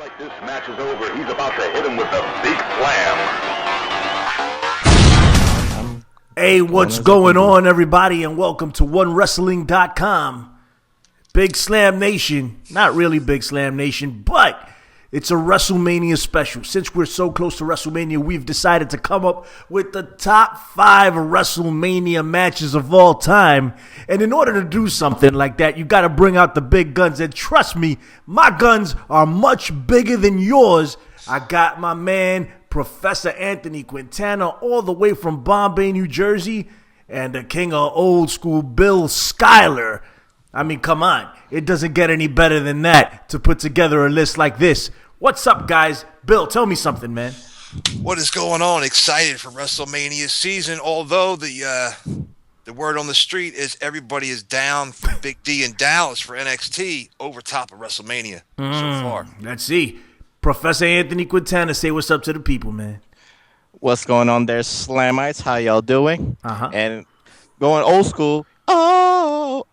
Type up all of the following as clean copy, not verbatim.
like this match is over, he's about to hit him with the big slam. Hey, what's going on, everybody, and welcome to 1WRESTLING.com. Big Slam Nation. Not really Big Slam Nation, but it's a WrestleMania special. Since we're so close to WrestleMania, we've decided to come up with the top 5 WrestleMania matches of all time. And in order to do something like that, you got to bring out the big guns. And trust me, my guns are much bigger than yours. I got my man, Professor Anthony Quintana, all the way from Bombay, New Jersey, and the king of old school, Bill Skylar. I mean, come on. It doesn't get any better than that to put together a list like this. What's up, guys? Bill, tell me something, man. What is going on? Excited for WrestleMania season, although the word on the street is everybody is down for Big D in Dallas for NXT over top of WrestleMania so far. Let's see. Professor Anthony Quintana, say what's up to the people, man. What's going on there, Slamites? How y'all doing? Uh-huh. And going old school. Oh,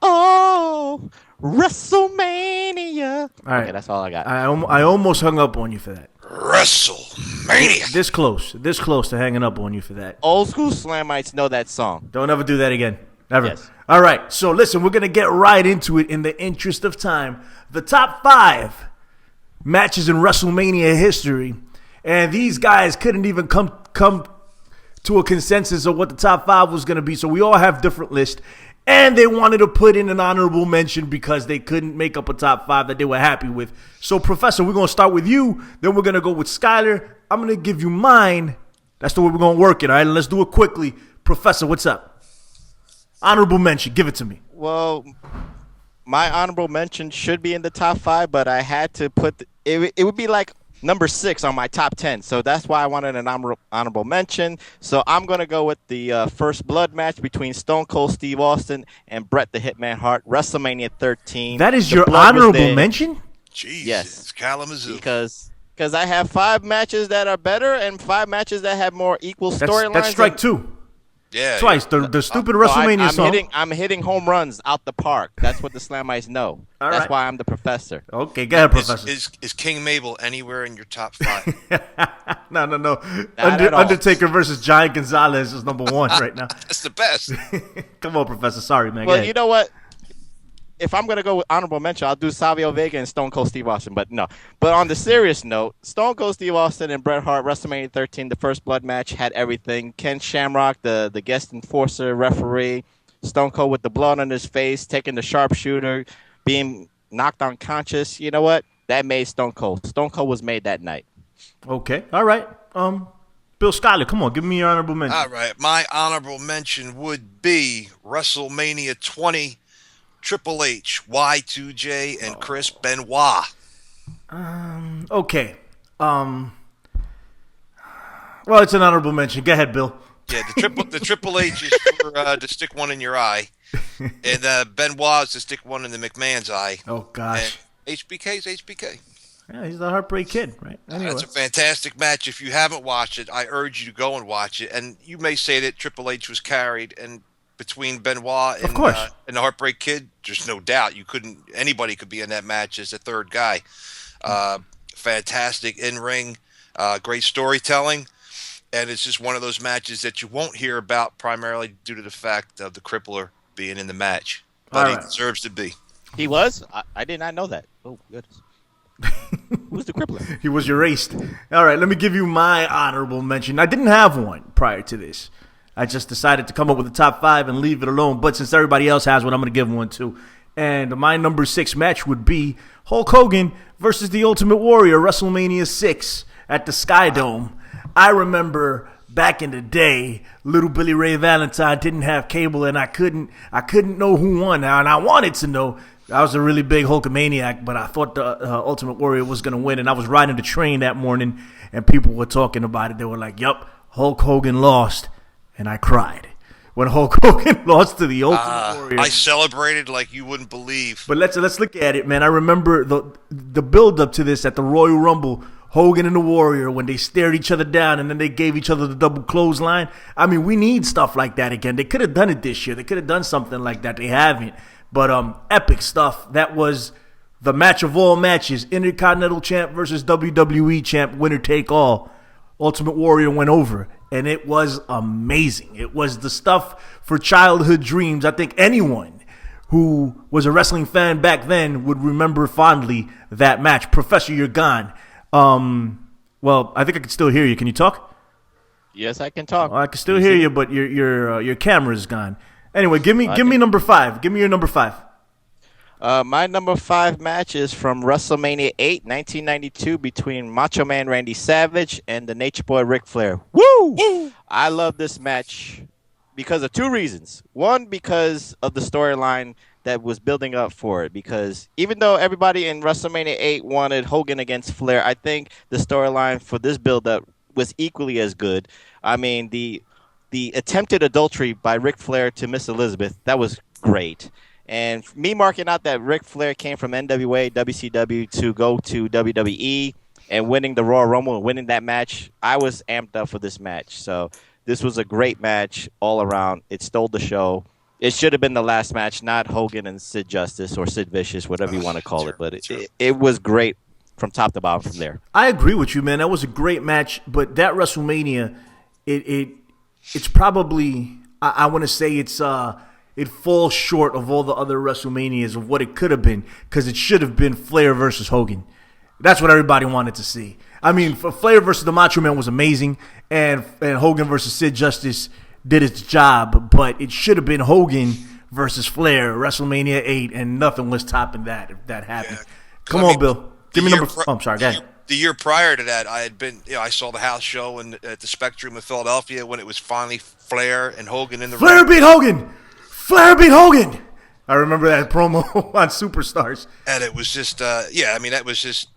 WrestleMania. All right. Okay, that's all I got. I almost hung up on you for that. WrestleMania. This close to hanging up on you for that. Old school Slamites know that song. Don't ever do that again. Ever. Yes. All right. So listen, we're going to get right into it in the interest of time. The top 5 matches in WrestleMania history. And these guys couldn't even come to a consensus of what the top 5 was going to be. So we all have different lists. And they wanted to put in an honorable mention because they couldn't make up a top 5 that they were happy with. So, Professor, we're going to start with you. Then we're going to go with Skylar. I'm going to give you mine. That's the way we're going to work it, all right? Let's do it quickly. Professor, what's up? Honorable mention. Give it to me. Well, my honorable mention should be in the top 5, but I had to put it would be like number 6 on my top 10. So that's why I wanted an honorable mention. So I'm going to go with the first blood match between Stone Cold Steve Austin and Bret the Hitman Hart, WrestleMania 13. That is your honorable mention? Jesus. Yes. Kalamazoo. Because I have 5 matches that are better and 5 matches that have more equal storylines. That's strike 2. Yeah. Twice. The stupid WrestleMania song. I'm hitting home runs out the park. That's what the Slamites know. All That's right. why I'm the professor. Okay, go ahead, Professor. Is King Mabel anywhere in your top 5? No. at all. Undertaker versus Giant Gonzalez is number 1 right now. That's the best. Come on, Professor. Sorry, man. Well, you know what? If I'm going to go with honorable mention, I'll do Savio Vega and Stone Cold Steve Austin. But no. But on the serious note, Stone Cold Steve Austin and Bret Hart, WrestleMania 13, the first blood match, had everything. Ken Shamrock, the guest enforcer, referee. Stone Cold with the blood on his face, taking the sharpshooter, being knocked unconscious. You know what? That made Stone Cold. Stone Cold was made that night. Okay. All right. Bill Skylar, come on. Give me your honorable mention. All right. My honorable mention would be WrestleMania 20. Triple H, Y2J, and Chris Benoit. Okay. Well, it's an honorable mention. Go ahead, Bill. Yeah, the Triple H is for to stick one in your eye, and Benoit is to stick one in the McMahon's eye. Oh gosh. And HBK's HBK. Yeah, he's the Heartbreak Kid, right? Anyway. That's a fantastic match. If you haven't watched it, I urge you to go and watch it. And you may say that Triple H was carried, and between Benoit and the Heartbreak Kid, there's no doubt anybody could be in that match as the third guy. Fantastic in-ring, great storytelling, and it's just one of those matches that you won't hear about primarily due to the fact of the Crippler being in the match, but he deserves to be. He was? I did not know that. Oh, goodness. Who's the Crippler? He was erased. All right, let me give you my honorable mention. I didn't have one prior to this. I just decided to come up with the top 5 and leave it alone. But since everybody else has one, I'm going to give one too. And my number 6 match would be Hulk Hogan versus the Ultimate Warrior, WrestleMania 6 at the Sky Dome. I remember back in the day, little Billy Ray Valentine didn't have cable, and I couldn't know who won now. And I wanted to know. I was a really big Hulkamaniac, but I thought the Ultimate Warrior was going to win. And I was riding the train that morning, and people were talking about it. They were like, yup, Hulk Hogan lost. And I cried when Hulk Hogan lost to the Ultimate Warrior. I celebrated like you wouldn't believe. But let's look at it, man. I remember the build up to this at the Royal Rumble. Hogan and the Warrior, when they stared each other down and then they gave each other the double clothesline. I mean, we need stuff like that again. They could have done it this year. They could have done something like that. They haven't. But epic stuff. That was the match of all matches, Intercontinental Champ versus WWE Champ, winner take all. Ultimate Warrior went over, and it was amazing. It was the stuff for childhood dreams. I think anyone who was a wrestling fan back then would remember fondly that match. Professor, you're gone. Well, I think I can still hear you. Can you talk? Yes, I can talk. Well, I can still hear you, but your camera's gone. Anyway, give me number 5. Give me your number 5. My number 5 match is from WrestleMania 8, 1992, between Macho Man Randy Savage and the Nature Boy Ric Flair. Woo! I love this match because of 2 reasons. One, because of the storyline that was building up for it. Because even though everybody in WrestleMania 8 wanted Hogan against Flair, I think the storyline for this build-up was equally as good. I mean, the attempted adultery by Ric Flair to Miss Elizabeth, that was great. And me marking out that Ric Flair came from NWA, WCW to go to WWE and winning the Royal Rumble and winning that match, I was amped up for this match. So this was a great match all around. It stole the show. It should have been the last match, not Hogan and Sid Justice or Sid Vicious, whatever you want to call it. But it was great from top to bottom from there. I agree with you, man. That was a great match. But that WrestleMania, it's probably, I want to say it falls short of all the other WrestleManias of what it could have been, because it should have been Flair versus Hogan. That's what everybody wanted to see. I mean, Flair versus the Macho Man was amazing, and Hogan versus Sid Justice did its job, but it should have been Hogan versus Flair, WrestleMania 8, and nothing was topping that if that happened. Yeah. Come on, Bill. Give me number. I'm sorry, go ahead. The year prior to that, I had been, I saw the house show at the Spectrum in Philadelphia when it was finally Flair and Hogan in the ring. Flair beat Hogan. Flair beat Hogan. I remember that promo on Superstars. And it was just, that was just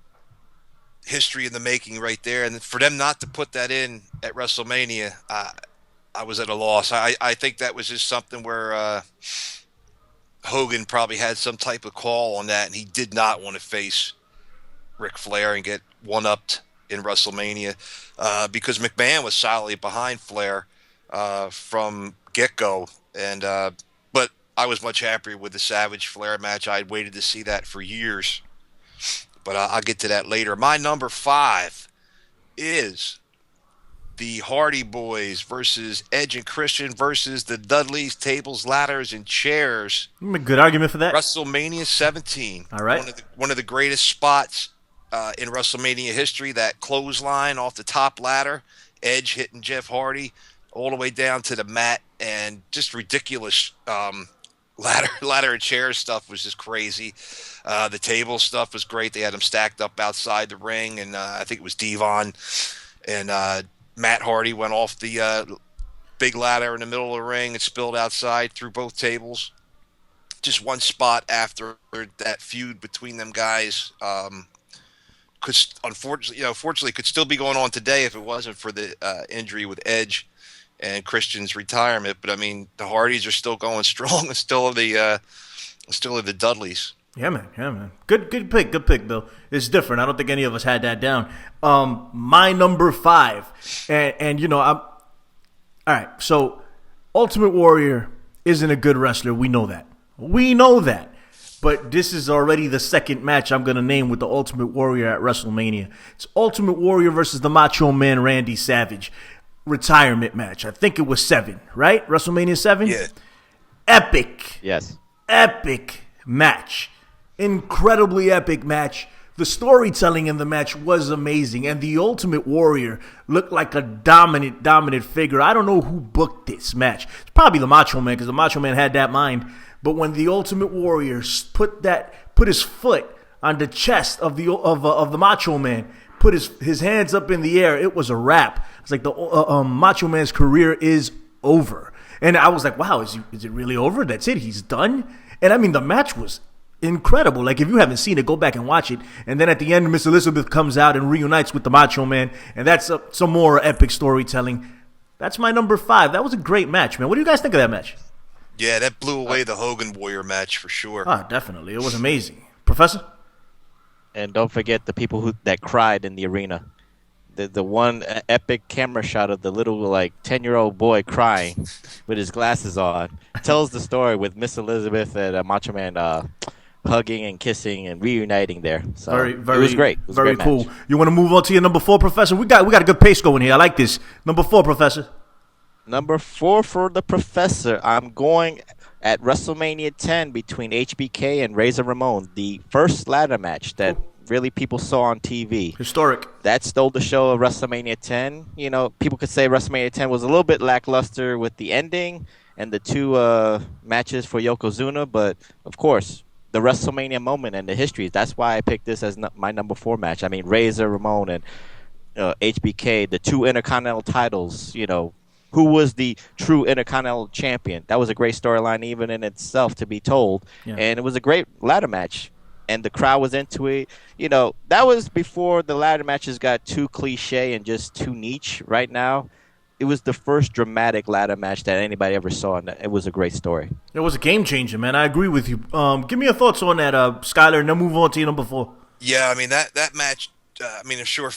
history in the making right there. And for them not to put that in at WrestleMania, I was at a loss. I think that was just something where Hogan probably had some type of call on that, and he did not want to face Ric Flair and get one-upped in WrestleMania because McMahon was solidly behind Flair from get-go. And but I was much happier with the Savage Flair match. I had waited to see that for years. But I'll get to that later. My number 5 is the Hardy Boys versus Edge and Christian versus the Dudleys, tables, ladders, and chairs. A good argument for that. WrestleMania 17. All right. One of the greatest spots in WrestleMania history, that clothesline off the top ladder, Edge hitting Jeff Hardy all the way down to the mat, and just ridiculous ladder and chair stuff was just crazy. The table stuff was great. They had them stacked up outside the ring, and I think it was Devon and Matt Hardy went off the big ladder in the middle of the ring and spilled outside through both tables. Just one spot after that feud between them guys could unfortunately could still be going on today if it wasn't for the injury with Edge and Christian's retirement. But I mean, the Hardys are still going strong, and still the Dudleys. Yeah, man. Good pick, Bill. It's different. I don't think any of us had that down. My number 5, and I'm all right. So, Ultimate Warrior isn't a good wrestler. We know that. But this is already the second match I'm going to name with the Ultimate Warrior at WrestleMania. It's Ultimate Warrior versus the Macho Man Randy Savage retirement match. I think it was 7, right? WrestleMania 7? Yeah. Epic. Yes. Epic match. Incredibly epic match. The storytelling in the match was amazing, and the Ultimate Warrior looked like a dominant figure. I don't know who booked this match. It's probably the Macho Man, because the Macho Man had that mind. But when the Ultimate Warrior put his foot on the chest of the Macho Man, put his hands up in the air, it was a wrap. It's like the Macho Man's career is over. And I was like, wow, is it really over? That's it? He's done? And I mean, the match was incredible. Like, if you haven't seen it, go back and watch it. And then at the end, Miss Elizabeth comes out and reunites with the Macho Man, and that's some more epic storytelling. That's my number 5. That was a great match, man. What do you guys think of that match? Yeah, that blew away the Hogan Warrior match for sure. Ah, definitely. It was amazing. Professor? And don't forget the people that cried in the arena. The one epic camera shot of the little 10-year-old boy crying with his glasses on tells the story with Miss Elizabeth and Macho Man hugging and kissing and reuniting there. So very, it was great. It was very a great cool. match. You want to move on to your number 4, Professor? We got a good pace going here. I like this. Number 4, Professor. Number 4 for the Professor. I'm going at WrestleMania 10 between HBK and Razor Ramon, the first ladder match that really people saw on TV. Historic. That stole the show of WrestleMania 10. You know, people could say WrestleMania 10 was a little bit lackluster with the ending and the 2 matches for Yokozuna, but of course, the WrestleMania moment and the history. That's why I picked this as my number 4 match. I mean, Razor Ramon and HBK, the 2 Intercontinental titles, you know, who was the true Intercontinental champion. That was a great storyline even in itself to be told. Yeah. And it was a great ladder match. And the crowd was into it. You know, that was before the ladder matches got too cliche and just too niche. Right now, it was the first dramatic ladder match that anybody ever saw, and it was a great story. It was a game changer, man. I agree with you. Give me your thoughts on that, Skylar, and then move on to your number 4. Yeah, I mean, that match, I'm sure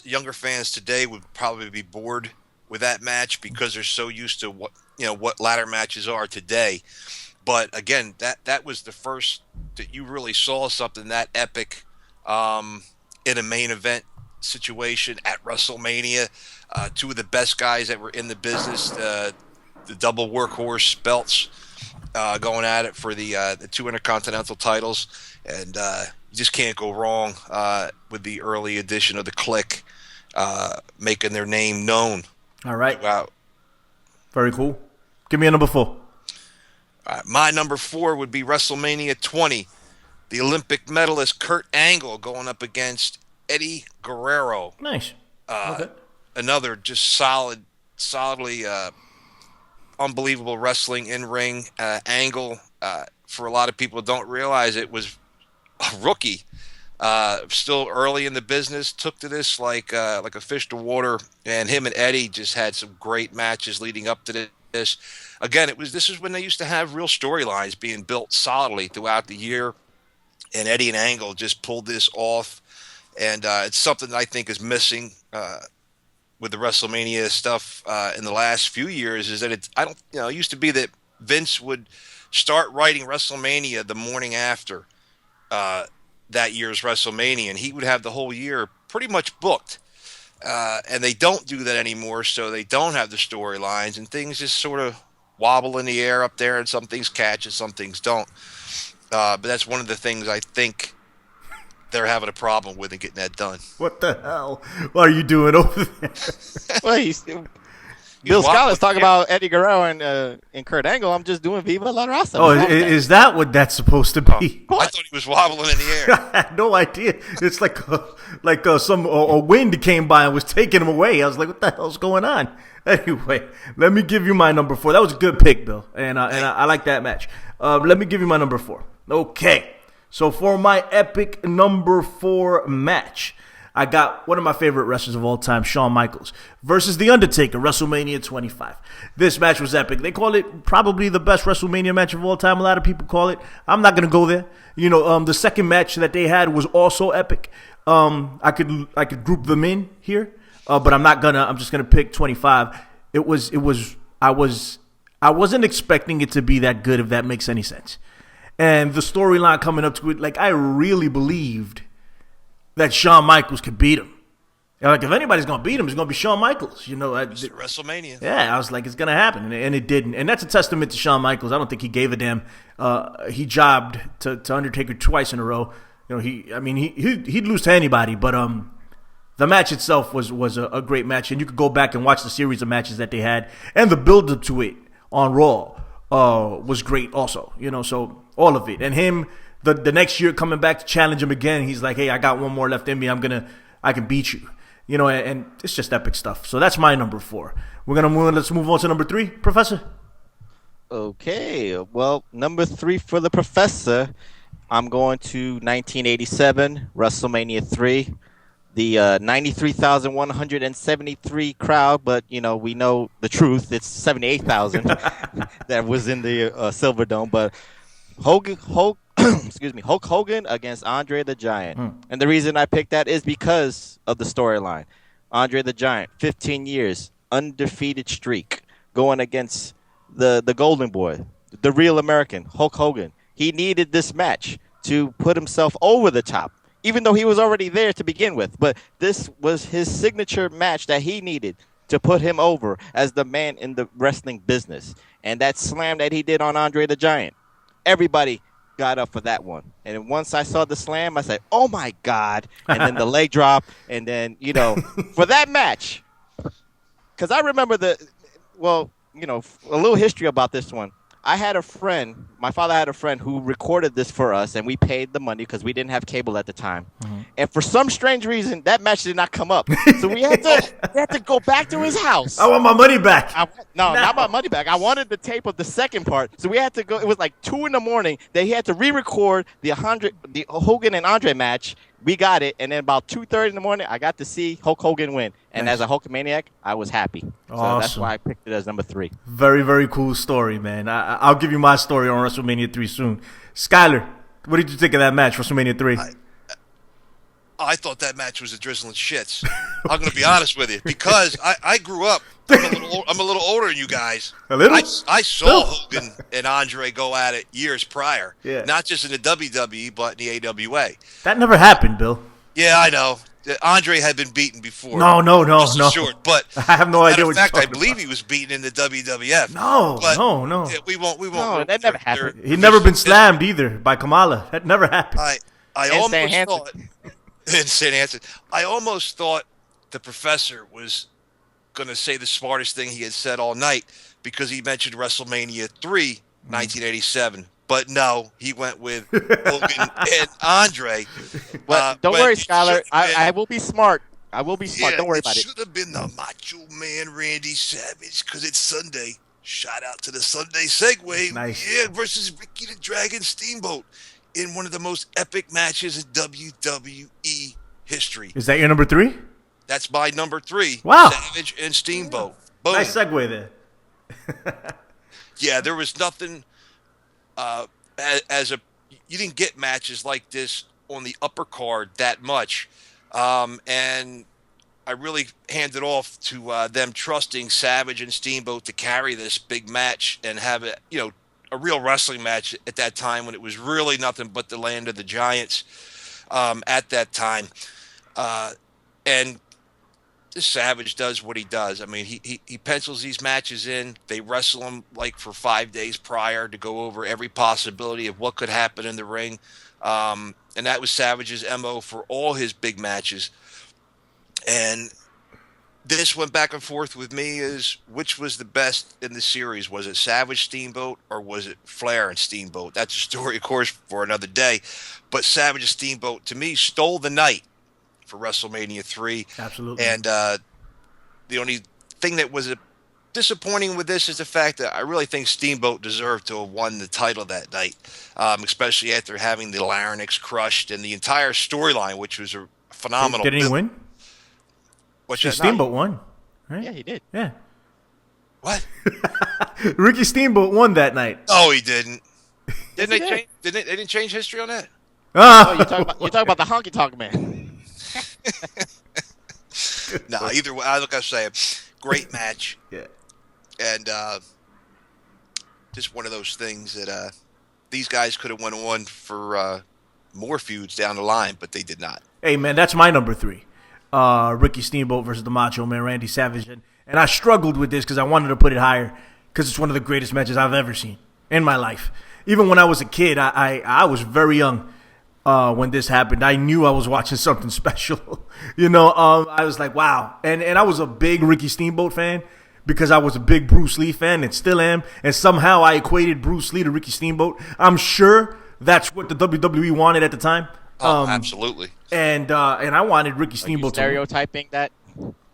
younger fans today would probably be bored with that match because they're so used to what ladder matches are today. But again, that was the first that you really saw something that epic in a main event situation at WrestleMania. 2 of the best guys that were in the business, the double workhorse belts, going at it for the 2 Intercontinental titles, and you just can't go wrong with the early edition of the Click making their name known. All right. Wow. Very cool. Give me a number 4. My number 4 would be WrestleMania 20. The Olympic medalist Kurt Angle going up against Eddie Guerrero. Nice. Okay. Another just solidly unbelievable wrestling in-ring. Angle, for a lot of people who don't realize it, was a rookie. Still early in the business, took to this like a fish to water, and him and Eddie just had some great matches leading up to this. Again, this is when they used to have real storylines being built solidly throughout the year, and Eddie and Angle just pulled this off, and it's something that I think is missing with the WrestleMania stuff in the last few years. Is that it used to be that Vince would start writing WrestleMania the morning after that year's WrestleMania, and he would have the whole year pretty much booked. And they don't do that anymore, so they don't have the storylines, and things just sort of wobble in the air up there, and some things catch and some things don't. But that's one of the things I think they're having a problem with and getting that done. What the hell are you doing over there? Well, Bill Skylar's talking about Eddie Guerrero and Kurt Angle. I'm just doing Viva La Raza. Oh, is that what that's supposed to be? I thought he was wobbling in the air. I had no idea. It's like a wind came by and was taking him away. I was like, what the hell's going on? Anyway, let me give you my number 4. That was a good pick, Bill, and I like that match. Let me give you my number 4. Okay, so for my epic number 4 match, I got one of my favorite wrestlers of all time, Shawn Michaels, versus The Undertaker, WrestleMania 25. This match was epic. They call it probably the best WrestleMania match of all time. A lot of people call it. I'm not going to go there. The second match that they had was also epic. I could group them in here, but I'm not gonna. I'm just gonna pick 25. I wasn't expecting it to be that good, if that makes any sense. And the storyline coming up to it, like, I really believed that Shawn Michaels could beat him. Like, if anybody's going to beat him, it's going to be Shawn Michaels. It's WrestleMania. Yeah, I was like, it's going to happen, and it didn't. And that's a testament to Shawn Michaels. I don't think he gave a damn. He jobbed to Undertaker twice in a row. He'd lose to anybody, but the match itself was a great match, and you could go back and watch the series of matches that they had, and the build-up to it on Raw was great also. So all of it. And him, the next year coming back to challenge him again, he's like, hey, I got one more left in me. I can beat you. And it's just epic stuff. So that's my number 4. Let's move on to number 3, Professor. Okay. Well, number 3 for the Professor, I'm going to 1987, WrestleMania 3. The 93,173 crowd, but, we know the truth. It's 78,000 that was in the Silverdome. But Hulk Hogan against Andre the Giant. And the reason I picked that is because of the storyline. Andre the Giant, 15 years, undefeated streak, going against the Golden Boy, the real American, Hulk Hogan. He needed this match to put himself over the top, even though he was already there to begin with. But this was his signature match that he needed to put him over as the man in the wrestling business. And that slam that he did on Andre the Giant, everybody got up for that one. And once I saw the slam, I said, oh, my God. And then the leg drop. And then, for that match, because I remember a little history about this one. I had a friend, my father had a friend who recorded this for us, and we paid the money because we didn't have cable at the time. Mm-hmm. And for some strange reason, that match did not come up. So we had to go back to his house. I want my money back. Not my money back. I wanted the tape of the second part. So we had to go. It was like 2 a.m. They had to re-record the Hogan and Andre match. We got it, and then about 2:30 in the morning, I got to see Hulk Hogan win. And as a Hulkamaniac, I was happy. So that's why I picked it as number 3. Very, very cool story, man. I'll give you my story on WrestleMania 3 soon. Skylar, what did you think of that match, WrestleMania 3? I thought that match was a drizzling shits. I'm going to be honest with you, because I grew up. I'm a little older than you guys. A little? I saw Hogan and Andre go at it years prior. Yeah. Not just in the WWE, but in the AWA. That never happened, Bill. Yeah, I know. Andre had been beaten before. No. Short, but I have no idea what you're talking about. I believe he was beaten in the WWF. No. We won't. No, that never happened. He'd never been slammed either by Kamala. That never happened. I almost thought in St. Hanson, I almost thought the professor was going to say the smartest thing he had said all night, because he mentioned WrestleMania 3, 1987. But no, he went with Hogan and Andre. But don't worry, Skylar. I will be smart. I will be smart. Don't worry about it. It should have been the Macho Man Randy Savage, because it's Sunday. Shout out to the Sunday segue. Nice. Yeah, versus Ricky the Dragon Steamboat in one of the most epic matches in WWE history. Is that your number 3? That's my number 3. Wow. Savage and Steamboat. Boom. Nice segue there. Yeah, there was nothing you didn't get matches like this on the upper card that much. And I really handed off to them trusting Savage and Steamboat to carry this big match and have it, a real wrestling match at that time, when it was really nothing but the land of the giants at that time. And this Savage does what he does. I mean, he pencils these matches in. They wrestle him like for 5 days prior to go over every possibility of what could happen in the ring. And that was Savage's MO for all his big matches. And this went back and forth with me as which was the best in the series. Was it Savage Steamboat or was it Flair and Steamboat? That's a story, of course, for another day. But Savage and Steamboat, to me, stole the night for WrestleMania 3. Absolutely. And the only thing that was disappointing with this is the fact that I really think Steamboat deserved to have won the title that night, especially after having the larynx crushed and the entire storyline, which was a phenomenal. Did he win? Steamboat won, right? Yeah, he did. Yeah. What? Ricky Steamboat won that night. Oh, he didn't. Didn't they change? They didn't change history on that? Oh, you're talking about the honky tonk man. No, either way, like I say, great match. Yeah. And just one of those things that these guys could have went on for more feuds down the line, but they did not. Hey, man, that's my number 3. Ricky Steamboat versus the Macho Man Randy Savage. And I struggled with this because I wanted to put it higher because it's one of the greatest matches I've ever seen in my life. Even when I was a kid, I was very young when this happened. I knew I was watching something special. I was like, wow. And I was a big Ricky Steamboat fan because I was a big Bruce Lee fan and still am. And somehow I equated Bruce Lee to Ricky Steamboat. I'm sure that's what the WWE wanted at the time. Oh, absolutely. And I wanted Ricky Steamboat to stereotyping that.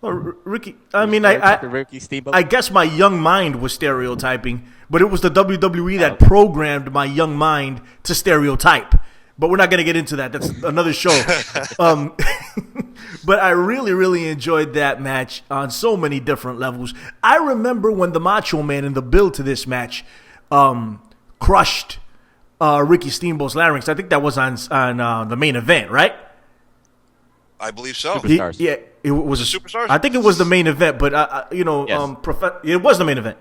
Well, Ricky. I mean, Ricky Steamboat. I guess my young mind was stereotyping, but it was the WWE that programmed my young mind to stereotype. But we're not going to get into that. That's another show. But I really, really enjoyed that match on so many different levels. I remember when the Macho Man in the build to this match crushed Ricky Steamboat's larynx. I think that was on the main event, right? I believe so. Superstars. It was a Superstars. I think it was the main event, but Yes. it was the main event.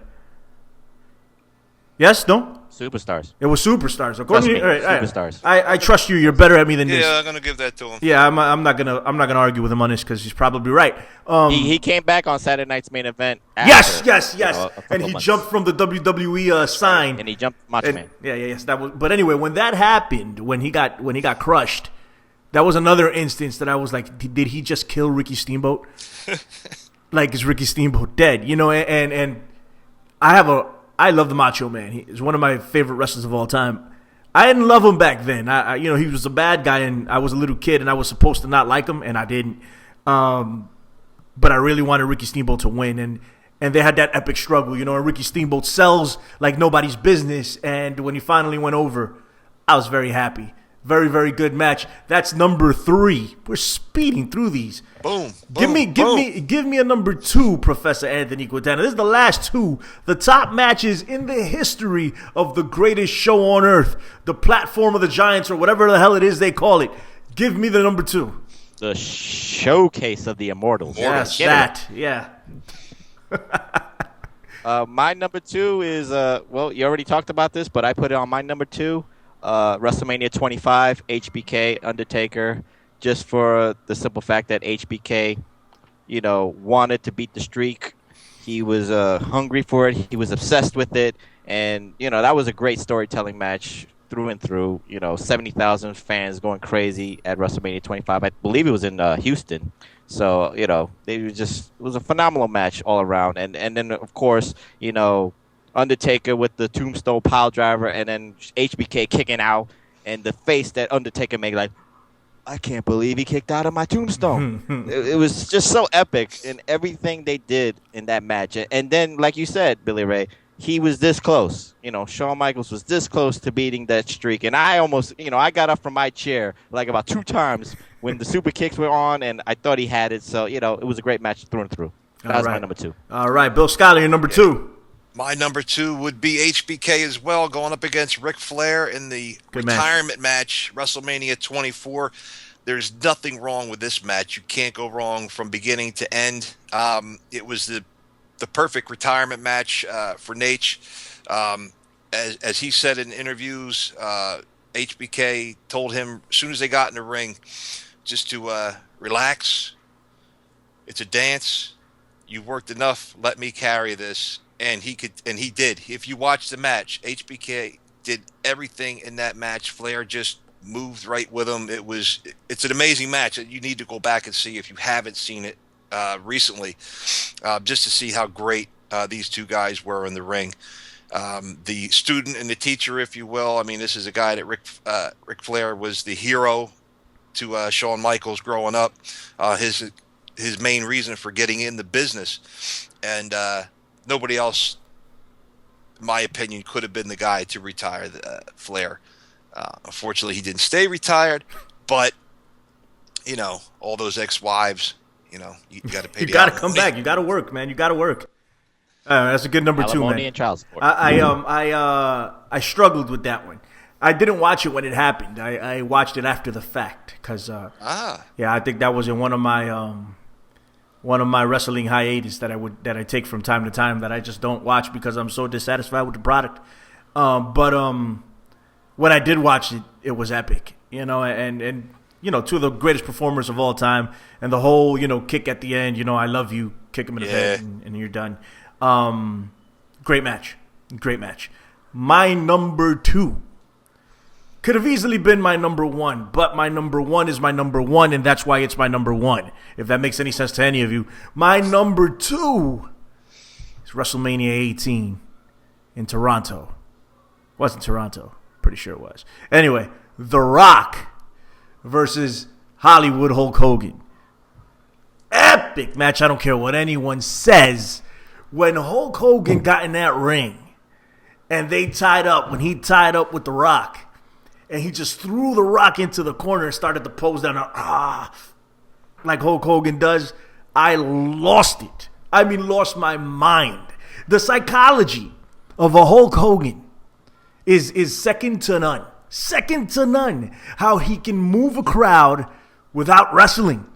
Yes, no. Superstars. It was Superstars. According to Superstars. I trust you. You're better at me than this. Yeah, I'm gonna give that to him. Yeah, I'm not gonna argue with him on this because he's probably right. He came back on Saturday night's main event. Yes. And he months. jumped from the WWE sign. And he jumped Macho Man. Yes. That was. But anyway, when that happened, when he got crushed, that was another instance that I was like, did he just kill Ricky Steamboat? Like, is Ricky Steamboat dead? You know, and I love the Macho Man. He is one of my favorite wrestlers of all time. I didn't love him back then. He was a bad guy, and I was a little kid, and I was supposed to not like him, and I didn't. But I really wanted Ricky Steamboat to win, and they had that epic struggle, and Ricky Steamboat sells like nobody's business, and when he finally went over, I was very happy. Very, very good match. That's number 3. We're speeding through these. Boom. Give me a number 2, Professor Anthony Quintana. This is the last 2, the top matches in the history of the greatest show on earth, the platform of the giants, or whatever the hell it is they call it. Give me the number 2. The showcase of the immortals. Yes, that. Yeah. My number 2 is you already talked about this, but I put it on my number 2. WrestleMania 25, HBK, Undertaker, just for the simple fact that HBK, wanted to beat the streak. He was hungry for it. He was obsessed with it. And, that was a great storytelling match through and through. 70,000 fans going crazy at WrestleMania 25. I believe it was in Houston. So, it was a phenomenal match all around. And then, of course, Undertaker with the tombstone pile driver, and then HBK kicking out, and the face that Undertaker made, like, I can't believe he kicked out of my tombstone. It was just so epic in everything they did in that match. And then, like you said, Billy Ray, he was this close. Shawn Michaels was this close to beating that streak. And I almost, I got up from my chair like about 2 times when the super kicks were on, and I thought he had it. So, it was a great match through and through. That was my number 2. All right, Bill Skylar, your number 2. My number 2 would be HBK as well, going up against Ric Flair in the retirement match, WrestleMania 24. There's nothing wrong with this match. You can't go wrong from beginning to end. It was the perfect retirement match for Nate. As he said in interviews, HBK told him as soon as they got in the ring just to relax. It's a dance. You've worked enough. Let me carry this. And he did. If you watch the match, HBK did everything in that match. Flair just moved right with him. It's an amazing match that you need to go back and see if you haven't seen it recently, just to see how great these two guys were in the ring. The student and the teacher, if you will. I mean, this is a guy that Ric Flair was the hero to Shawn Michaels growing up. His main reason for getting in the business, and nobody else, in my opinion, could have been the guy to retire Flair. Unfortunately, he didn't stay retired, but, all those ex-wives, you got to pay the You got to come back. You got to work, man. You got to work. That's a good number 2, man. And child support. I struggled with that one. I didn't watch it when it happened. I watched it after the fact because, I think that was in one of my wrestling hiatus that I take from time to time that I just don't watch because I'm so dissatisfied with the product. But when I did watch it, it was epic, and 2 of the greatest performers of all time, and the whole kick at the end, I love you, kick him in the head, and you're done. Great match. My number 2 could have easily been my number 1, but my number 1 is my number 1, and that's why it's my number 1, if that makes any sense to any of you. My number 2 is WrestleMania 18 in Toronto. It wasn't Toronto. Pretty sure it was. Anyway, The Rock versus Hollywood Hulk Hogan. Epic match. I don't care what anyone says. When Hulk Hogan got in that ring and when he tied up with The Rock, and he just threw The Rock into the corner and started to pose down like Hulk Hogan does, I lost it. I mean, lost my mind. The psychology of a Hulk Hogan is second to none. Second to none. How he can move a crowd without wrestling.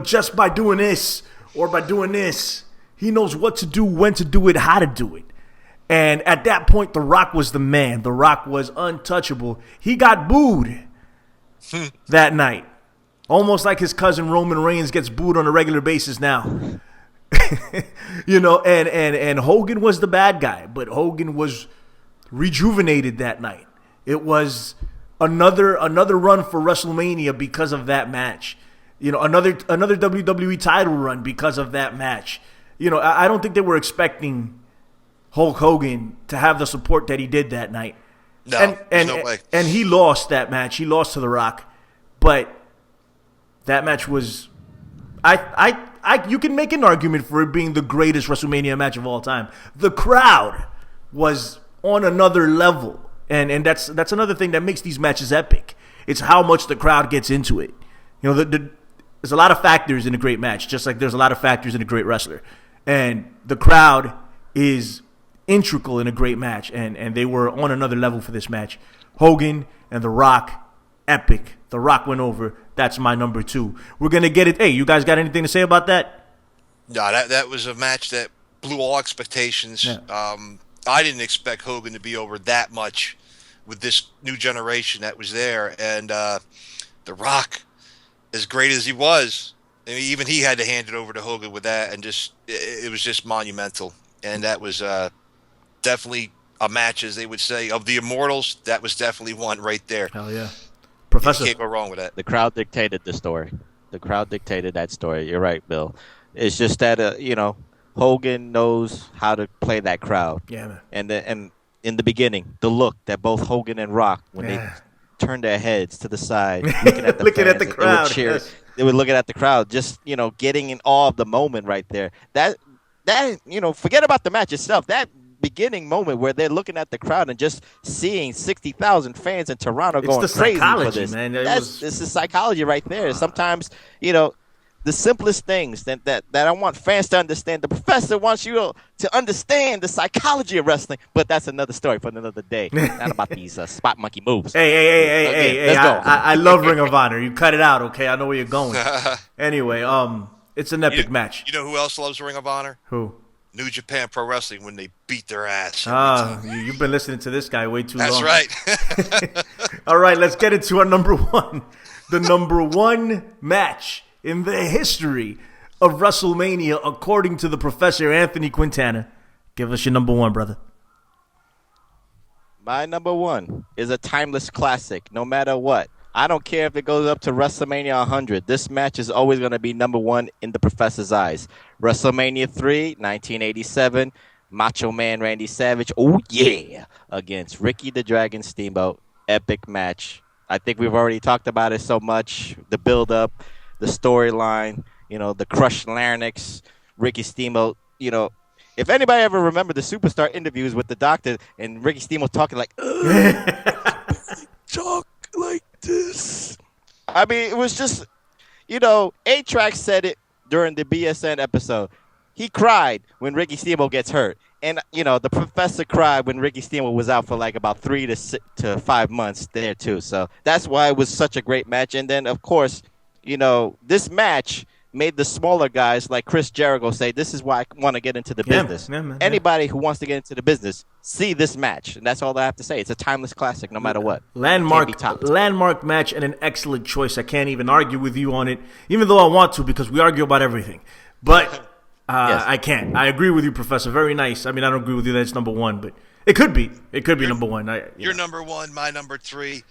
Just by doing this or by doing this. He knows what to do, when to do it, how to do it. And at that point, The Rock was the man. The Rock was untouchable. He got booed that night. Almost like his cousin Roman Reigns gets booed on a regular basis now. And Hogan was the bad guy, but Hogan was rejuvenated that night. It was another run for WrestleMania because of that match. Another WWE title run because of that match. I don't think they were expecting Hulk Hogan to have the support that he did that night. No, no way. And he lost that match. He lost to The Rock. But that match was you can make an argument for it being the greatest WrestleMania match of all time. The crowd was on another level. And that's another thing that makes these matches epic. It's how much the crowd gets into it. There's a lot of factors in a great match, just like there's a lot of factors in a great wrestler. And the crowd is integral in a great match, and they were on another level for this match. Hogan and The Rock, epic. The Rock went over. That's my number 2. We're going to get it. Hey, you guys got anything to say about that? No, that was a match that blew all expectations. Yeah. I didn't expect Hogan to be over that much with this new generation that was there. And The Rock, as great as he was, I mean, even he had to hand it over to Hogan with that, and it was just monumental. And that was definitely a match, as they would say, of the Immortals. That was definitely one right there. Hell yeah. Professor. You can't go wrong with that. The crowd dictated the story. The crowd dictated that story. You're right, Bill. It's just that, Hogan knows how to play that crowd. Yeah, man. And in the beginning, the look that both Hogan and Rock, when they turned their heads to the side, looking at the fans, the crowd. They would cheer. Yes. They were looking at the crowd, just, getting in awe of the moment right there. That forget about the match itself. That beginning moment where they're looking at the crowd and just seeing 60,000 fans in Toronto going crazy for this. Man. This is psychology right there. Sometimes, the simplest things that I want fans to understand. The professor wants you to understand the psychology of wrestling, but that's another story for another day. Not about these spot monkey moves. Hey, let's go. I love Ring of Honor. You cut it out, okay? I know where you're going. Anyway, it's an epic match. You know who else loves Ring of Honor? Who? New Japan Pro Wrestling, when they beat their ass. You've been listening to this guy way too long. That's right. All right, let's get into our number 1. The number 1 match in the history of WrestleMania, according to the Professor Anthony Quintana. Give us your number 1, brother. My number 1 is a timeless classic, no matter what. I don't care if it goes up to WrestleMania 100. This match is always going to be number 1 in the Professor's eyes. WrestleMania 3, 1987, Macho Man Randy Savage, against Ricky the Dragon Steamboat. Epic match. I think we've already talked about it so much. The build-up, the storyline, the crushed larynx, Ricky Steamboat, If anybody ever remembered the Superstar interviews with the Doctor and Ricky Steamboat talking like, talk like this. I mean, it was just, A-Track said it during the BSN episode. He cried when Ricky Steamboat gets hurt. And, the Professor cried when Ricky Steamboat was out for like about 3 to 5 months there, too. So that's why it was such a great match. And then, of course, this match made the smaller guys like Chris Jericho say, this is why I want to get into the business. Man, anybody who wants to get into the business, see this match. And that's all I have to say. It's a timeless classic no matter what. Landmark match and an excellent choice. I can't even argue with you on it, even though I want to because we argue about everything. But yes. I can't. I agree with you, Professor. Very nice. I mean, I don't agree with you that it's number 1, but it could be. It could be number 1. Your number 1, my number 3.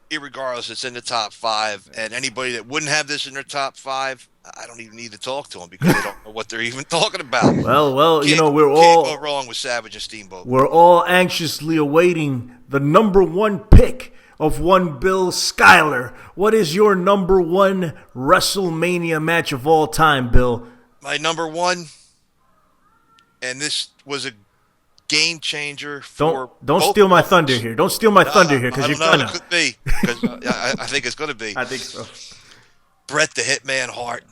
Irregardless, it's in the top 5, and anybody that wouldn't have this in their top 5, I don't even need to talk to them because they don't know what they're even talking about. Well, we're all can't go wrong with Savage and Steamboat. We're all anxiously awaiting the number 1 pick of one Bill Skylar. What is your number 1 WrestleMania match of all time, Bill? My number 1, and this was a game changer for don't steal my thunder here. Don't steal my thunder here because you're gonna. It could be. I think it's going to be. I think so. Bret the Hitman Hart,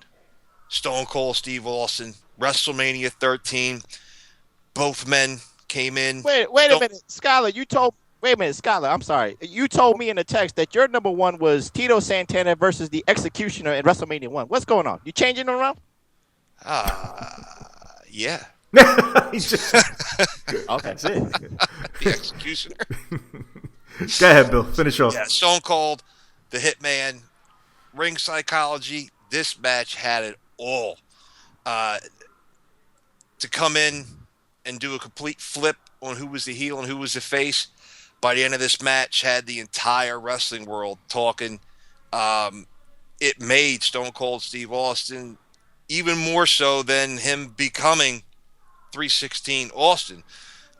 Stone Cold Steve Austin, WrestleMania 13. Both men came in. Wait a minute, Skylar. Wait a minute, Skylar. I'm sorry. You told me in the text that your number 1 was Tito Santana versus the Executioner in WrestleMania 1. What's going on? You changing them around? Yeah. He just, Okay, that's it. The executioner. Go ahead, Bill. Finish off. Yeah, Stone Cold, the Hitman, ring psychology. This match had it all. To come in and do a complete flip on who was the heel and who was the face. By the end of this match, had the entire wrestling world talking. It made Stone Cold Steve Austin even more so than him becoming 316 Austin.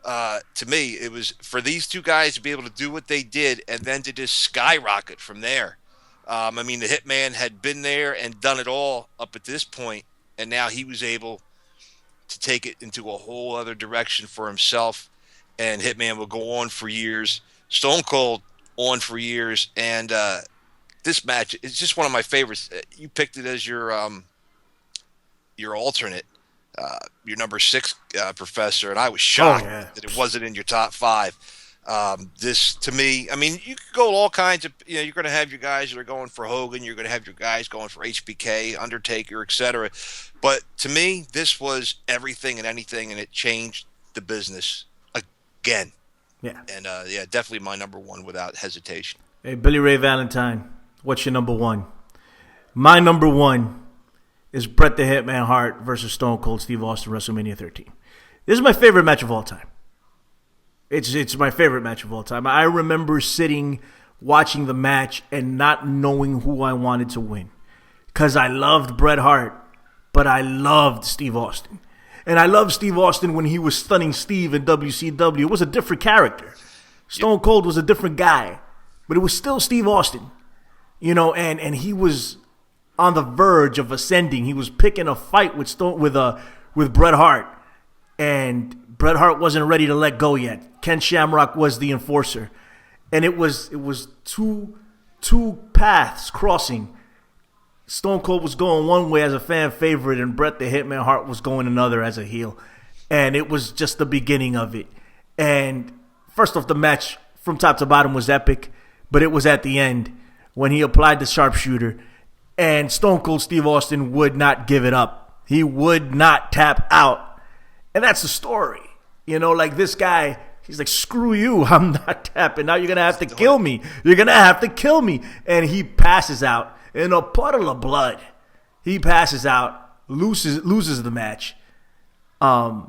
To me, it was for these two guys to be able to do what they did and then to just skyrocket from there. I mean, the Hitman had been there and done it all up at this point, and now he was able to take it into a whole other direction for himself. And Hitman will go on for years. Stone Cold on for years. And this match is just one of my favorites. You picked it as your alternate, your number 6 Professor, and I was shocked that it wasn't in your top 5. This, to me, I mean, you could go all kinds of, you're going to have your guys that are going for Hogan, you're going to have your guys going for HBK, Undertaker, etc. But to me, this was everything and anything, and it changed the business again. Yeah. And definitely my number 1 without hesitation. Hey, Billy Ray Valentine, what's your number 1? My number 1 is Bret the Hitman Hart versus Stone Cold Steve Austin, WrestleMania 13. This is my favorite match of all time. It's my favorite match of all time. I remember sitting, watching the match, and not knowing who I wanted to win. Because I loved Bret Hart, but I loved Steve Austin. And I loved Steve Austin when he was stunning Steve in WCW. It was a different character. Stone Cold was a different guy. But it was still Steve Austin. And he was on the verge of ascending. He was picking a fight with Bret Hart. And Bret Hart wasn't ready to let go yet. Ken Shamrock was the enforcer. And it was two paths crossing. Stone Cold was going one way as a fan favorite, and Bret the Hitman Hart was going another as a heel. And it was just the beginning of it. And first off, the match from top to bottom was epic, but it was at the end when he applied the sharpshooter, and Stone Cold Steve Austin would not give it up. He would not tap out. And that's the story. Like this guy, he's like, screw you, I'm not tapping. Now you're going to have to kill me. You're going to have to kill me. And he passes out in a puddle of blood. He passes out, loses the match. And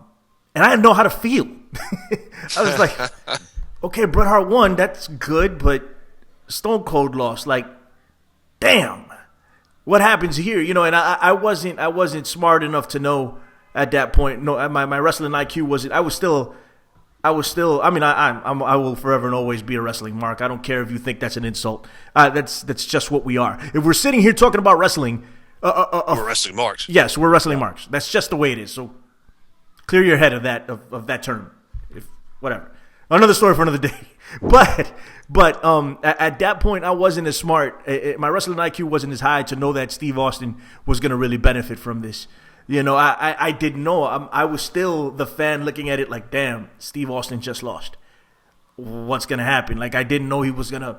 I didn't know how to feel. I was like, okay, Bret Hart won. That's good, but Stone Cold lost. Like, damn. What happens here? And I wasn't smart enough to know at that point. No, my wrestling IQ wasn't. I was still. I mean, I will forever and always be a wrestling mark. I don't care if you think that's an insult. That's just what we are. If we're sitting here talking about wrestling, we're wrestling marks. Yes, we're wrestling marks. That's just the way it is. So clear your head of that term. Whatever. Another story for another day. But at that point, I wasn't as smart. My wrestling IQ wasn't as high to know that Steve Austin was going to really benefit from this. I didn't know. I was still the fan looking at it like, damn, Steve Austin just lost. What's going to happen? Like, I didn't know he was going to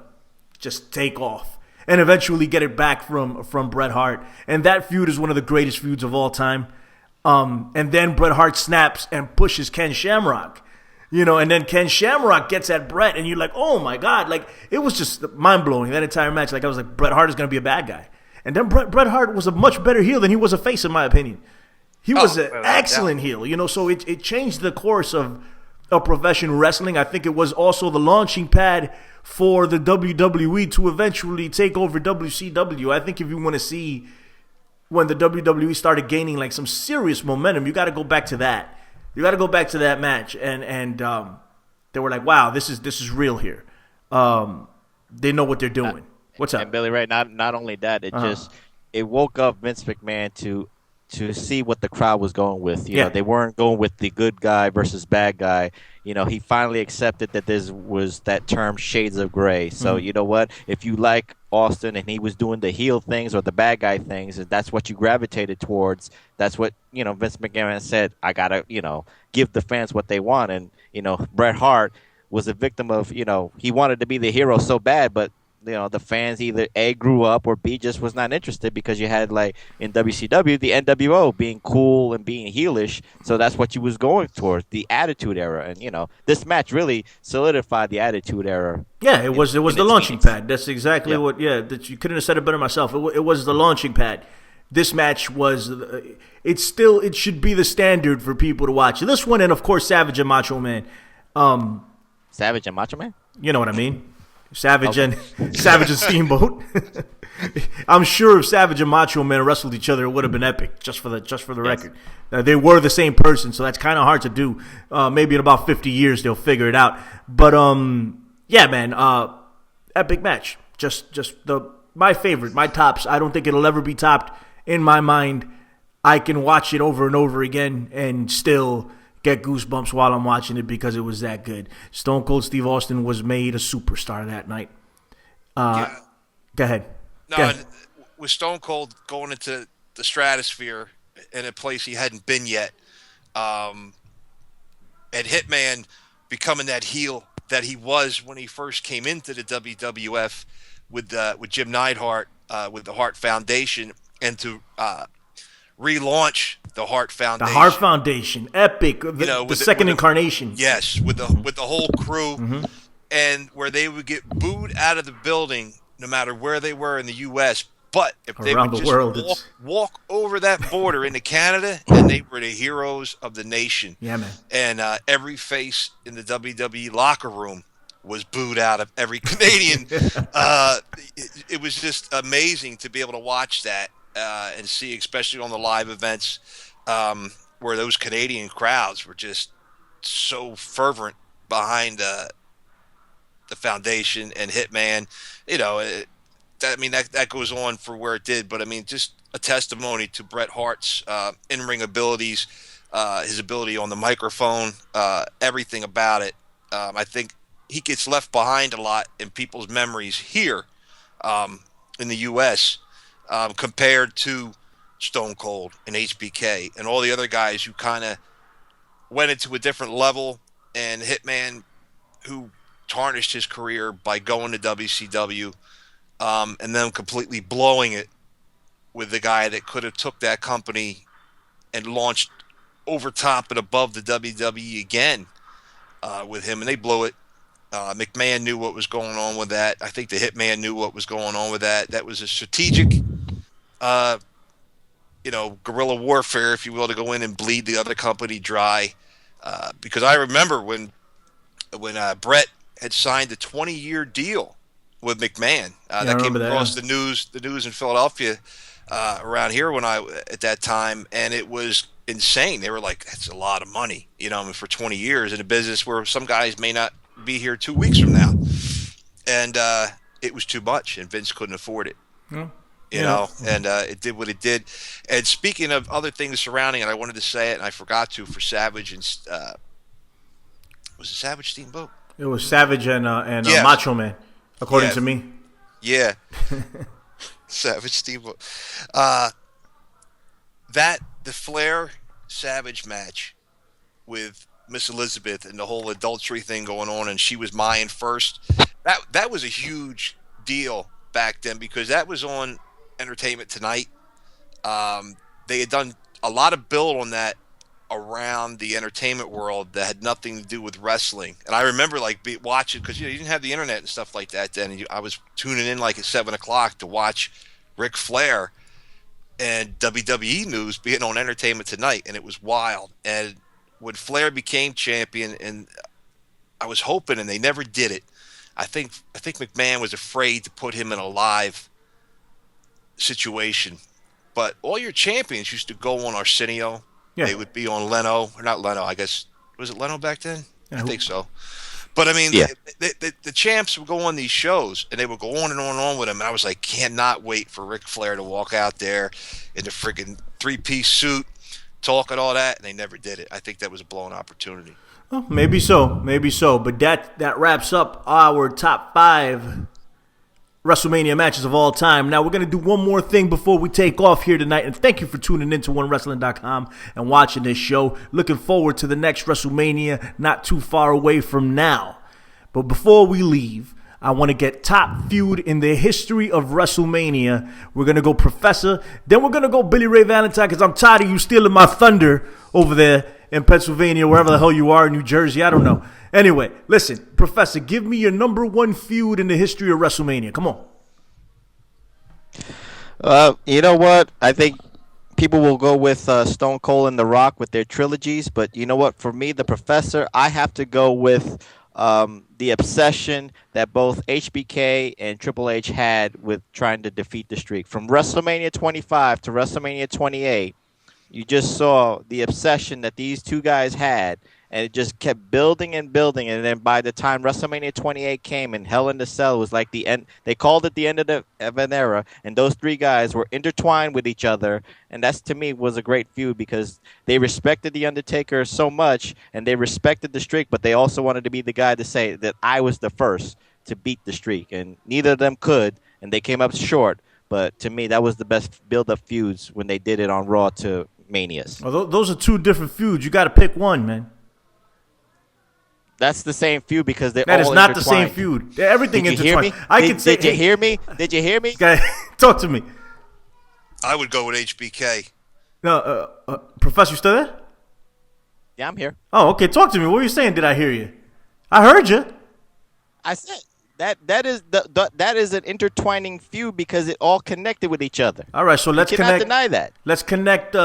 just take off and eventually get it back from Bret Hart. And that feud is one of the greatest feuds of all time. And then Bret Hart snaps and pushes Ken Shamrock. And then Ken Shamrock gets at Bret, and you're like, oh, my God. Like, it was just mind-blowing, that entire match. Like, I was like, Bret Hart is going to be a bad guy. And then Bret Hart was a much better heel than he was a face, in my opinion. He was an excellent heel, so it changed the course of professional wrestling. I think it was also the launching pad for the WWE to eventually take over WCW. I think if you want to see when the WWE started gaining like some serious momentum, you got to go back to that. You got to go back to that match, and they were like, "Wow, this is real here." They know what they're doing. What's up? And Billy Ray, not only that, it woke up Vince McMahon to see what the crowd was going with. You know, they weren't going with the good guy versus bad guy. He finally accepted that there was that term shades of gray. So you know what? If you like Austin and he was doing the heel things or the bad guy things, and that's what you gravitated towards, that's what, Vince McMahon said, I got to, give the fans what they want. And, Bret Hart was a victim of, he wanted to be the hero so bad, but the fans either A, grew up, or B, just was not interested because you had, like, in WCW, the NWO being cool and being heelish. So that's what you was going towards, the Attitude Era. And, this match really solidified the Attitude Era. Yeah, it was the launching pad. That's exactly what, that you couldn't have said it better myself. It was the launching pad. This match was, it should be the standard for people to watch. This one, and of course, Savage and Macho Man. Savage and Macho Man? You know what I mean? Savage and Steamboat. I'm sure if Savage and Macho Man wrestled each other, it would have been epic. Just for the record, they were the same person, so that's kind of hard to do. Maybe in about 50 years they'll figure it out. But yeah, man, epic match. Just my favorite, my tops. I don't think it'll ever be topped in my mind. I can watch it over and over again and still get goosebumps while I'm watching it because it was that good. Stone Cold Steve Austin was made a superstar that night. Go ahead. With Stone Cold going into the stratosphere in a place he hadn't been yet, and Hitman becoming that heel that he was when he first came into the WWF with Jim Neidhart, with the Hart Foundation, and to relaunch the Hart Foundation. The Hart Foundation, epic. The second incarnation. Yes, with the whole crew, and where they would get booed out of the building no matter where they were in the U.S. But if they would just walk over that border into Canada, and they were the heroes of the nation. Yeah, man. And every face in the WWE locker room was booed out of every Canadian. It was just amazing to be able to watch that and see, especially on the live events, where those Canadian crowds were just so fervent behind the foundation and Hitman. That goes on for where it did, but I mean, just a testimony to Bret Hart's in-ring abilities, his ability on the microphone, everything about it. I think he gets left behind a lot in people's memories here in the U.S. Compared to Stone Cold and HBK and all the other guys who kind of went into a different level, and Hitman, who tarnished his career by going to WCW and then completely blowing it with the guy that could have took that company and launched over top and above the WWE again with him, and they blew it. McMahon knew what was going on with that. I think the Hitman knew what was going on with that. That was a strategic, guerrilla warfare, if you will, to go in and bleed the other company dry. Because I remember when Bret had signed a 20-year deal with McMahon. That came across the news in Philadelphia around here at that time, and it was insane. They were like, "That's a lot of money, for 20 years in a business where some guys may not be here 2 weeks from now," and it was too much, and Vince couldn't afford it. And it did what it did. And speaking of other things surrounding it, I wanted to say it, and I forgot to, for Savage and was it Savage Steamboat? It was Savage and Macho Man, according to me. Yeah. Savage Steamboat. The Flair Savage match with Miss Elizabeth and the whole adultery thing going on, and she was mine first. That was a huge deal back then because that was on Entertainment Tonight. They had done a lot of build on that around the entertainment world that had nothing to do with wrestling. And I remember watching, because you didn't have the internet and stuff like that then. And I was tuning in at 7 o'clock to watch Ric Flair and WWE news being on Entertainment Tonight, and it was wild. And when Flair became champion, and I was hoping, and they never did it. I think McMahon was afraid to put him in a live situation. But all your champions used to go on Arsenio. Yeah. They would be on Leno, or not Leno, I guess. Was it Leno back then? Yeah, I think so. But I mean, the champs would go on these shows, and they would go on and on and on with him. And I was like, cannot wait for Ric Flair to walk out there in the freaking 3-piece suit, talk and all that, and they never did it. I think that was a blown opportunity. Well, maybe so. But that wraps up our top 5 WrestleMania matches of all time. Now, we're going to do one more thing before we take off here tonight. And thank you for tuning in to 1WRESTLING.com and watching this show. Looking forward to the next WrestleMania not too far away from now. But before we leave, I want to get top feud in the history of WrestleMania. We're going to go Professor. Then we're going to go Billy Ray Valentine because I'm tired of you stealing my thunder over there in Pennsylvania, wherever the hell you are, in New Jersey. I don't know. Anyway, listen, Professor, give me your number one feud in the history of WrestleMania. Come on. You know what? I think people will go with Stone Cold and The Rock with their trilogies, but you know what? For me, the Professor, I have to go with the obsession that both HBK and Triple H had with trying to defeat the streak. From WrestleMania 25 to WrestleMania 28, you just saw the obsession that these two guys had, and it just kept building and building. And then by the time WrestleMania 28 came and Hell in the Cell was like the end, they called it the end of an era, and those three guys were intertwined with each other. And that's, to me, was a great feud because they respected The Undertaker so much, and they respected the streak, but they also wanted to be the guy to say that I was the first to beat the streak. And neither of them could, and they came up short. But to me, that was the best build-up feuds when they did it on Raw to Manias. Well, those are two different feuds. You got to pick one, man. That's the same feud because they're that all is not intertwined. the same feud. Everything Did you intertwined. hear me? I can say, Did you hear me? Did you hear me? Talk to me. I would go with HBK. No, Professor, you still there? Yeah, I'm here. Oh, okay. Talk to me. What were you saying? Did I hear you? I heard you. I said that is an intertwining feud because it all connected with each other. All right, so let's you cannot connect. deny that. Let's connect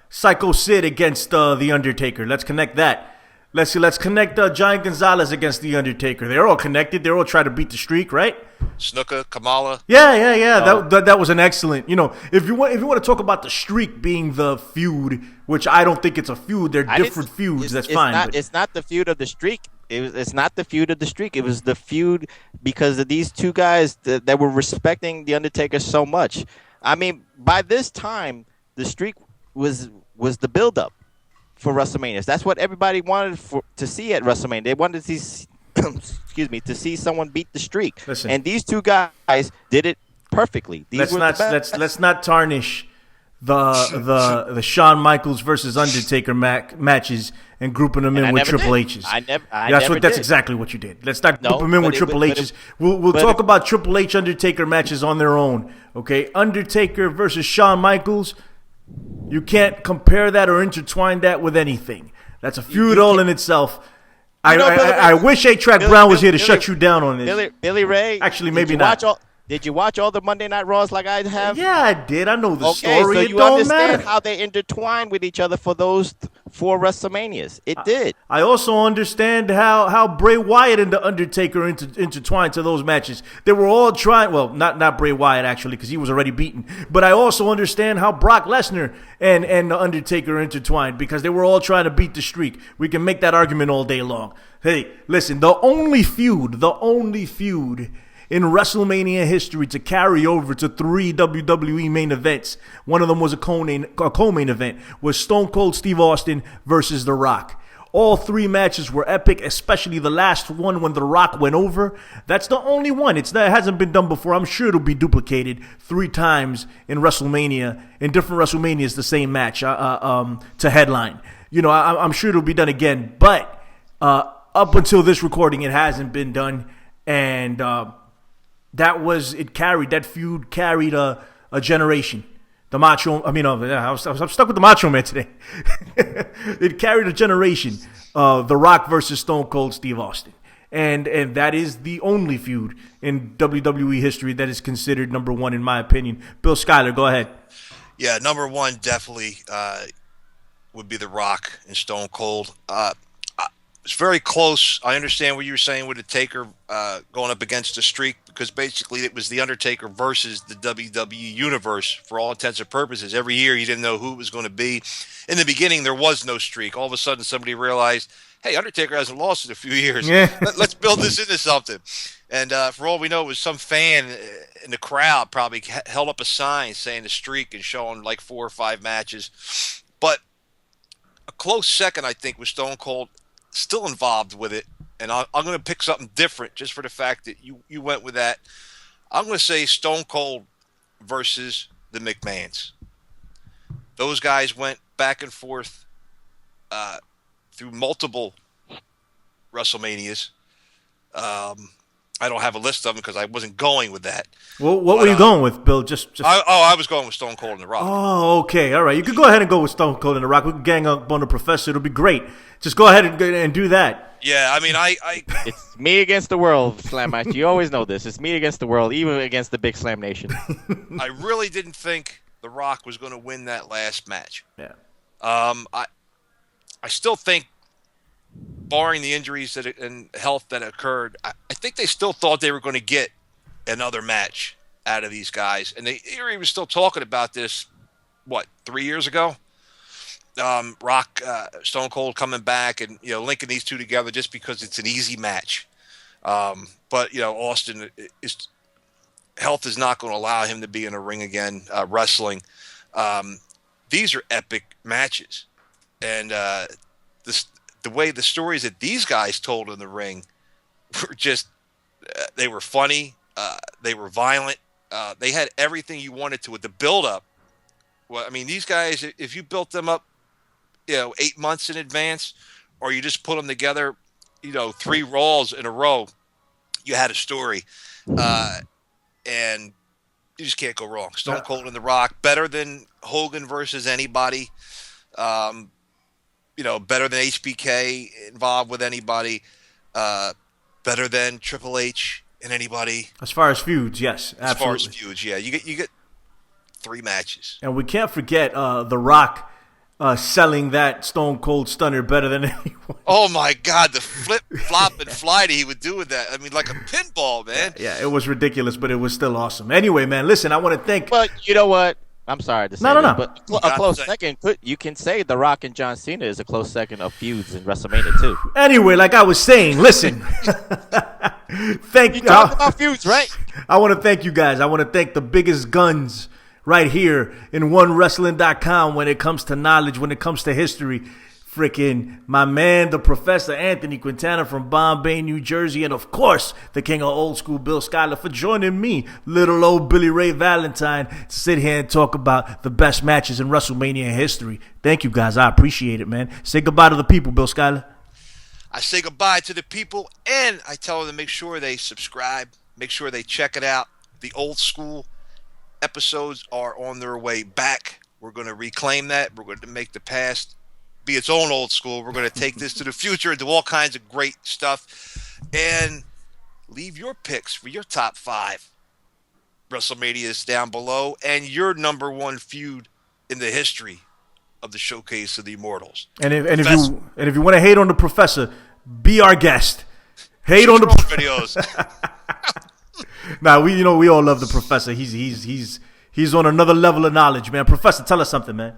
Psycho Sid against The Undertaker. Let's connect that. Let's connect Giant Gonzalez against The Undertaker. They're all connected. They're all trying to beat the streak, right? Snuka, Kamala. Yeah. That was an excellent. You know, if you want to talk about the streak being the feud, which I don't think it's a feud. They're different feuds. That's fine. It's not the feud of the streak. It's not the feud of the streak. It was the feud because of these two guys that were respecting The Undertaker so much. I mean, by this time, the streak was the buildup for WrestleMania. That's what everybody wanted to see at WrestleMania. They wanted to see, to see someone beat the streak. Listen, and these two guys did it perfectly. Let's not tarnish the Shawn Michaels versus Undertaker matches and grouping them in with Triple H's. That's exactly what you did. Let's not group them in with Triple H's. We'll talk about Triple H Undertaker matches on their own. Okay, Undertaker versus Shawn Michaels. You can't compare that or intertwine that with anything. That's a feud all in itself. I wish A-Track Brown was here to shut you down on this. Billy Ray. Actually, maybe not. Did you watch all the Monday Night Raws like I have? Yeah, I did. I know the story. So it you don't understand matter. how they intertwined with each other for those 4 WrestleManias. It did. I also understand how Bray Wyatt and The Undertaker intertwined to those matches. They were all trying, well, not Bray Wyatt actually because he was already beaten. But I also understand how Brock Lesnar and The Undertaker intertwined because they were all trying to beat the streak. We can make that argument all day long. Hey, listen, the only feud in WrestleMania history to carry over to 3 WWE main events, one of them was a co-main event, was Stone Cold Steve Austin versus The Rock. All 3 matches were epic, especially the last one when The Rock went over. That's the only one. It hasn't been done before. I'm sure it'll be duplicated 3 times in WrestleMania, in different WrestleManias, the same match to headline. You know, I'm sure it'll be done again. But up until this recording, it hasn't been done. And that feud carried a generation. I'm stuck with the Macho Man today. It carried a generation. The Rock versus Stone Cold Steve Austin. And that is the only feud in WWE history that is considered number 1 in my opinion. Bill Skylar, go ahead. Yeah, number 1 definitely would be The Rock and Stone Cold. It's very close. I understand what you were saying with the Taker going up against the streak because basically it was the Undertaker versus the WWE Universe for all intents and purposes. Every year you didn't know who it was going to be. In the beginning, there was no streak. All of a sudden, somebody realized, hey, Undertaker hasn't lost in a few years. Yeah. Let's build this into something. And for all we know, it was some fan in the crowd probably held up a sign saying the streak and showing like 4 or 5 matches. But a close second, I think, was Stone Cold still involved with it, and I'm going to pick something different just for the fact that you went with that. I'm going to say Stone Cold versus the McMahons. Those guys went back and forth through multiple WrestleManias. I don't have a list of them because I wasn't going with that. Well, what were you going with, Bill? I was going with Stone Cold and The Rock. Oh, okay. All right. You could go ahead and go with Stone Cold and The Rock. We can gang up on the Professor. It'll be great. Just go ahead and do that. Yeah, I mean, It's me against the world, Slam Match. You always know this. It's me against the world, even against the Big Slam Nation. I really didn't think The Rock was going to win that last match. Yeah. I still think, barring the injuries and health that occurred, I think they still thought they were going to get another match out of these guys. And Erie was still talking about this, 3 years ago? Rock, Stone Cold coming back and, linking these two together just because it's an easy match. But, Austin, health is not going to allow him to be in a ring again, wrestling. These are epic matches. And the way the stories that these guys told in the ring were just, they were funny. They were violent. They had everything you wanted to with the build-up. Well, I mean, these guys, if you built them up, 8 months in advance, or you just put them together, 3 Raws in a row, you had a story. And you just can't go wrong. Stone Cold and The Rock, better than Hogan versus anybody. Better than HBK involved with anybody. Better than Triple H and anybody. As far as feuds, yes, absolutely. As far as feuds, yeah. You get 3 matches. And we can't forget The Rock selling that Stone Cold Stunner better than anyone. Oh, my God. The flip, flop, and fly that he would do with that. I mean, like a pinball, man. Yeah, it was ridiculous, but it was still awesome. Anyway, man, listen, I want to thank... But you know what? I'm sorry to say No. But a close second, you can say The Rock and John Cena is a close second of feuds in WrestleMania, too. Anyway, like I was saying, listen. You talked about feuds, right? I want to thank you guys. I want to thank the biggest guns right here in 1WRESTLING.com when it comes to knowledge, when it comes to history. Freaking my man, the Professor Anthony Quintana from Bombay, New Jersey, and of course, the king of old school, Bill Skylar, for joining me, little old Billy Ray Valentine, to sit here and talk about the best matches in WrestleMania history. Thank you, guys. I appreciate it, man. Say goodbye to the people, Bill Skylar. I say goodbye to the people, and I tell them to make sure they subscribe, make sure they check it out. The old school episodes are on their way back. We're going to reclaim that. We're going to make the past be its own old school. We're going to take this to the future and do all kinds of great stuff. And leave your picks for your top 5 WrestleManias down below and your number 1 feud in the history of the Showcase of the Immortals. And if you want to hate on the Professor, be our guest. Hate on the videos. Nah, we all love the Professor. He's on another level of knowledge, man. Professor, tell us something, man.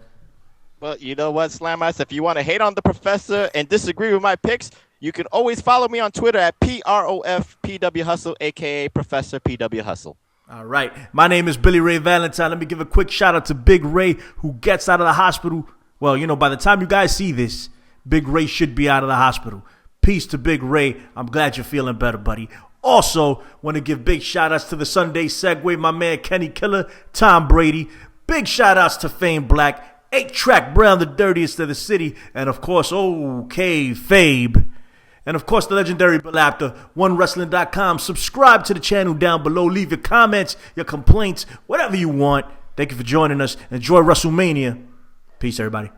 Well, you know what, Slam Ice? If you want to hate on the Professor and disagree with my picks, you can always follow me on Twitter at PROFPW Hustle, a.k.a. Professor PW Hustle. All right. My name is Billy Ray Valentine. Let me give a quick shout out to Big Ray, who gets out of the hospital. Well, by the time you guys see this, Big Ray should be out of the hospital. Peace to Big Ray. I'm glad you're feeling better, buddy. Also, want to give big shout outs to the Sunday Segway, my man Kenny Killer, Tom Brady. Big shout outs to Fame Black, 8-Track Brown, the dirtiest of the city, and of course, OK Fabe. And of course, the legendary Bill Apter, 1WRESTLING.com. Subscribe to the channel down below. Leave your comments, your complaints, whatever you want. Thank you for joining us. Enjoy WrestleMania. Peace, everybody.